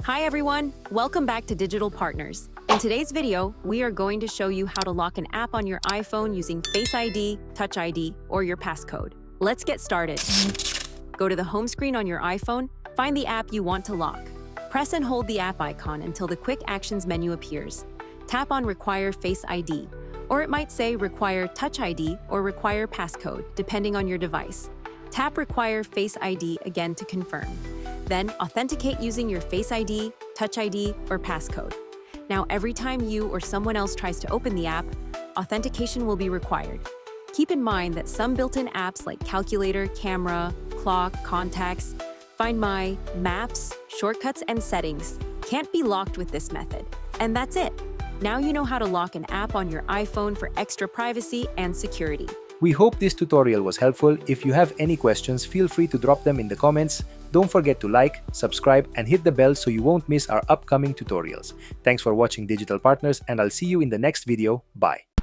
Hi everyone, welcome back to Digital Partners. In today's video, we are going to show you how to lock an app on your iPhone using Face ID, Touch ID, or your passcode. Let's get started. Go to the home screen on your iPhone, find the app you want to lock. Press and hold the app icon until the Quick Actions menu appears. Tap on Require Face ID, or it might say Require Touch ID or Require Passcode, depending on your device. Tap Require Face ID again to confirm. Then authenticate using your Face ID, Touch ID, or passcode. Now, every time you or someone else tries to open the app, authentication will be required. Keep in mind that some built-in apps like Calculator, Camera, Clock, Contacts, Find My, Maps, Shortcuts, and Settings can't be locked with this method. And that's it. Now you know how to lock an app on your iPhone for extra privacy and security. We hope this tutorial was helpful. If you have any questions, feel free to drop them in the comments. Don't forget to like, subscribe, and hit the bell so you won't miss our upcoming tutorials. Thanks for watching Digital Partners, and I'll see you in the next video. Bye.